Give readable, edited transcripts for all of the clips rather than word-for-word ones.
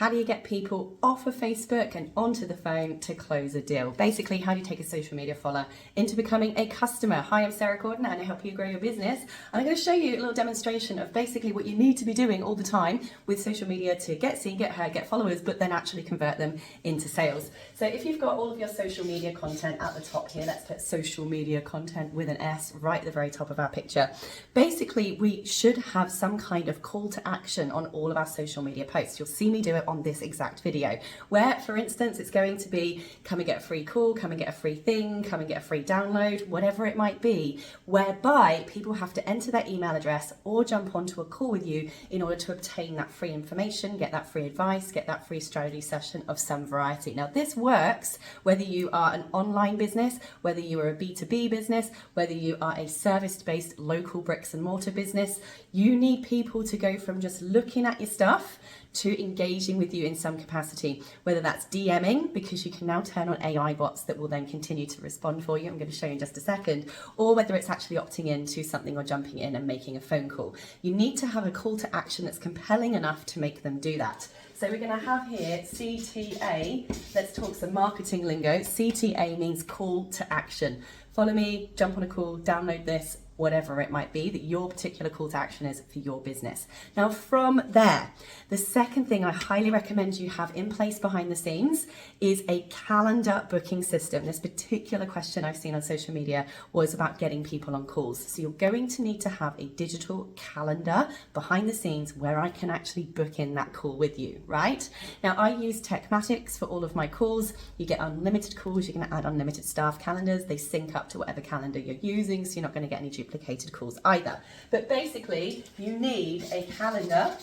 How do you get people off of Facebook and onto the phone to close a deal? Basically, how do you take a social media follower into becoming a customer? Hi, I'm Sarah Cordiner and I help you grow your business. And I'm going to show you a little demonstration of basically what you need to be doing all the time with social media to get seen, get heard, get followers, but then actually convert them into sales. So if you've got all of your social media content at the top here, let's put social media content with an S right at the very top of our picture. Basically, we should have some kind of call to action on all of our social media posts. You'll see me do it on this exact video, where, for instance, it's going to be come and get a free call, come and get a free thing, come and get a free download, whatever it might be, whereby people have to enter their email address or jump onto a call with you in order to obtain that free information, get that free advice, get that free strategy session of some variety. Now, this works whether you are an online business, whether you are a B2B business, whether you are a service-based local bricks and mortar business. You need people to go from just looking at your stuff to engaging with you in some capacity, whether that's DMing, because you can now turn on AI bots that will then continue to respond for you. I'm going to show you in just a second, or whether it's actually opting into something or jumping in and making a phone call. You need to have a call to action that's compelling enough to make them do that. So we're going to have here CTA. Let's talk some marketing lingo. CTA means call to action. Follow me, jump on a call, download this, whatever it might be that your particular call to action is for your business. Now, from there, the second thing I highly recommend you have in place behind the scenes is a calendar booking system. This particular question I've seen on social media was about getting people on calls. So you're going to need to have a digital calendar behind the scenes where I can actually book in that call with you, right? Now, I use TekMatix for all of my calls. You get unlimited calls. You can add unlimited staff calendars. They sync up to whatever calendar you're using, so you're not going to get any duplicated calls either. But basically, you need a calendar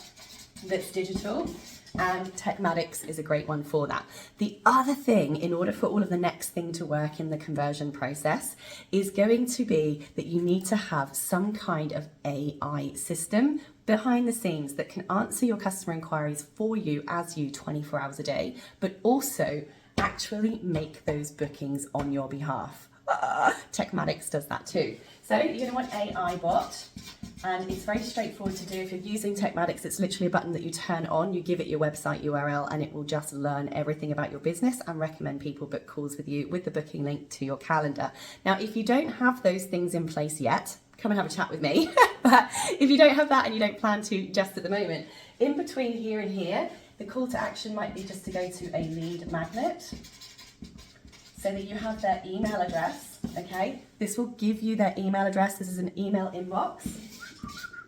that's digital, and TekMatix is a great one for that. The other thing, in order for all of the next thing to work in the conversion process, is going to be that you need to have some kind of AI system behind the scenes that can answer your customer inquiries for you as you 24 hours a day, but also actually make those bookings on your behalf. TekMatix does that too. So you're going to want AI bot, and it's very straightforward to do. If you're using TekMatix, it's literally a button that you turn on, you give it your website URL, and it will just learn everything about your business and recommend people book calls with you with the booking link to your calendar. Now, if you don't have those things in place yet, come and have a chat with me. But if you don't have that and you don't plan to just at the moment, in between here and here, the call to action might be just to go to a lead magnet, so that you have their email address, okay? This will give you their email address. This is an email inbox.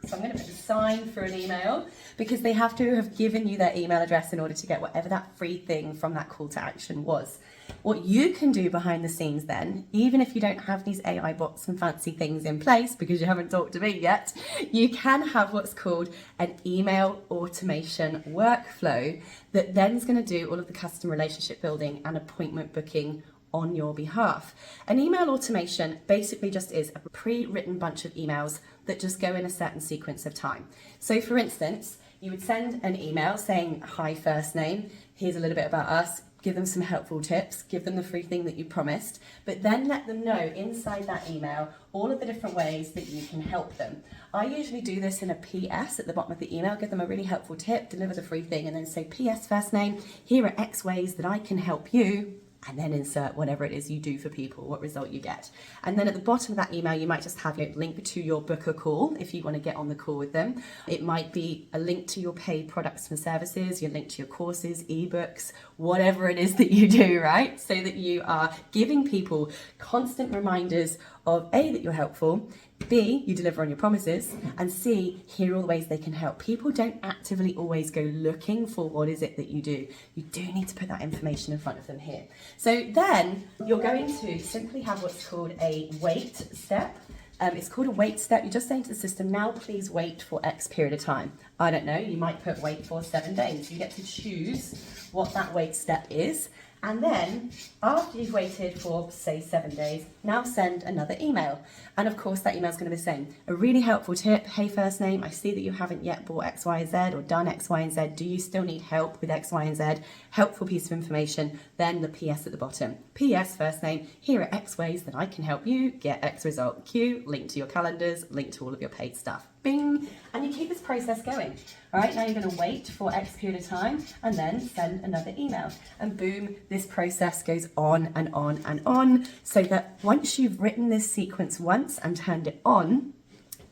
So I'm going to put a sign for an email, because they have to have given you their email address in order to get whatever that free thing from that call to action was. What you can do behind the scenes then, even if you don't have these AI bots and fancy things in place because you haven't talked to me yet, you can have what's called an email automation workflow that then is going to do all of the customer relationship building and appointment booking on your behalf. An email automation basically just is a pre-written bunch of emails that just go in a certain sequence of time. So for instance, you would send an email saying, hi, first name, here's a little bit about us, give them some helpful tips, give them the free thing that you promised, but then let them know inside that email all of the different ways that you can help them. I usually do this in a PS at the bottom of the email, give them a really helpful tip, deliver the free thing, and then say, PS first name, here are X ways that I can help you, and then insert whatever it is you do for people, what result you get. And then at the bottom of that email, you might just have a link to your book a call if you want to get on the call with them. It might be a link to your paid products and services, your link to your courses, ebooks, whatever it is that you do, right? So that you are giving people constant reminders of A, that you're helpful, B, you deliver on your promises, and C, here are all the ways they can help. People don't actively always go looking for what is it that you do. You do need to put that information in front of them here. So then you're going to simply have what's called a wait step. It's called a wait step. You're just saying to the system, now please wait for X period of time. I don't know, you might put wait for 7 days. You get to choose what that wait step is. And then, after you've waited for, say, 7 days, now send another email. And of course, that email is going to be the same. A really helpful tip, hey, first name, I see that you haven't yet bought X, Y, and Z or done X, Y, and Z. Do you still need help with X, Y, and Z? Helpful piece of information. Then the PS at the bottom. PS, first name, here are X ways that I can help you get X result. Q, link to your calendars, link to all of your paid stuff. bing, and you keep this process going. All right, now you're going to wait for X period of time and then send another email. And boom, this process goes on and on and on, so that once you've written this sequence once and turned it on,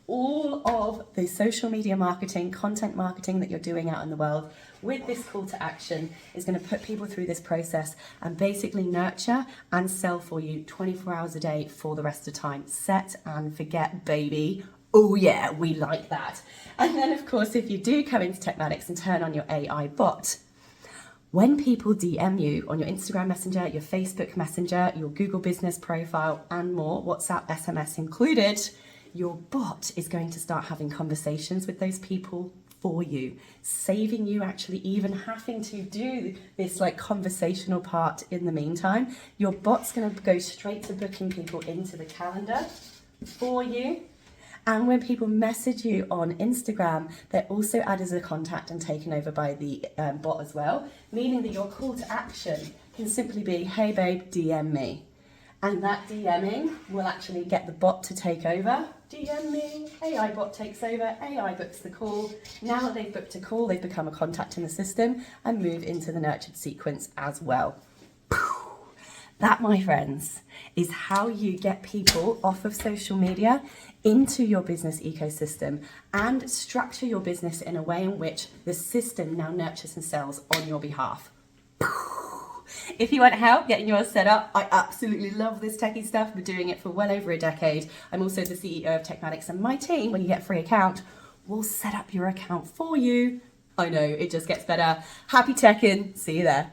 all of the social media marketing, content marketing that you're doing out in the world with this call to action is going to put people through this process and basically nurture and sell for you 24 hours a day for the rest of the time. Set and forget, baby. Oh yeah, we like that. And then of course, if you do come into TekMatix and turn on your AI bot, when people DM you on your Instagram Messenger, your Facebook Messenger, your Google Business Profile and more, WhatsApp, SMS included, your bot is going to start having conversations with those people for you, saving you actually even having to do this like conversational part in the meantime. Your bot's going to go straight to booking people into the calendar for you. And when people message you on Instagram, they're also added as a contact and taken over by the bot as well, meaning that your call to action can simply be, hey babe, DM me. And that DMing will actually get the bot to take over. DM me, AI bot takes over, AI books the call. Now that they've booked a call, they've become a contact in the system and move into the nurtured sequence as well. That, my friends, is how you get people off of social media into your business ecosystem and structure your business in a way in which the system now nurtures and sells on your behalf. If you want help getting yours set up, I absolutely love this techie stuff. I've been doing it for well over a decade. I'm also the CEO of TekMatix, and my team, when you get a free account, will set up your account for you. I know, it just gets better. Happy teching. See you there.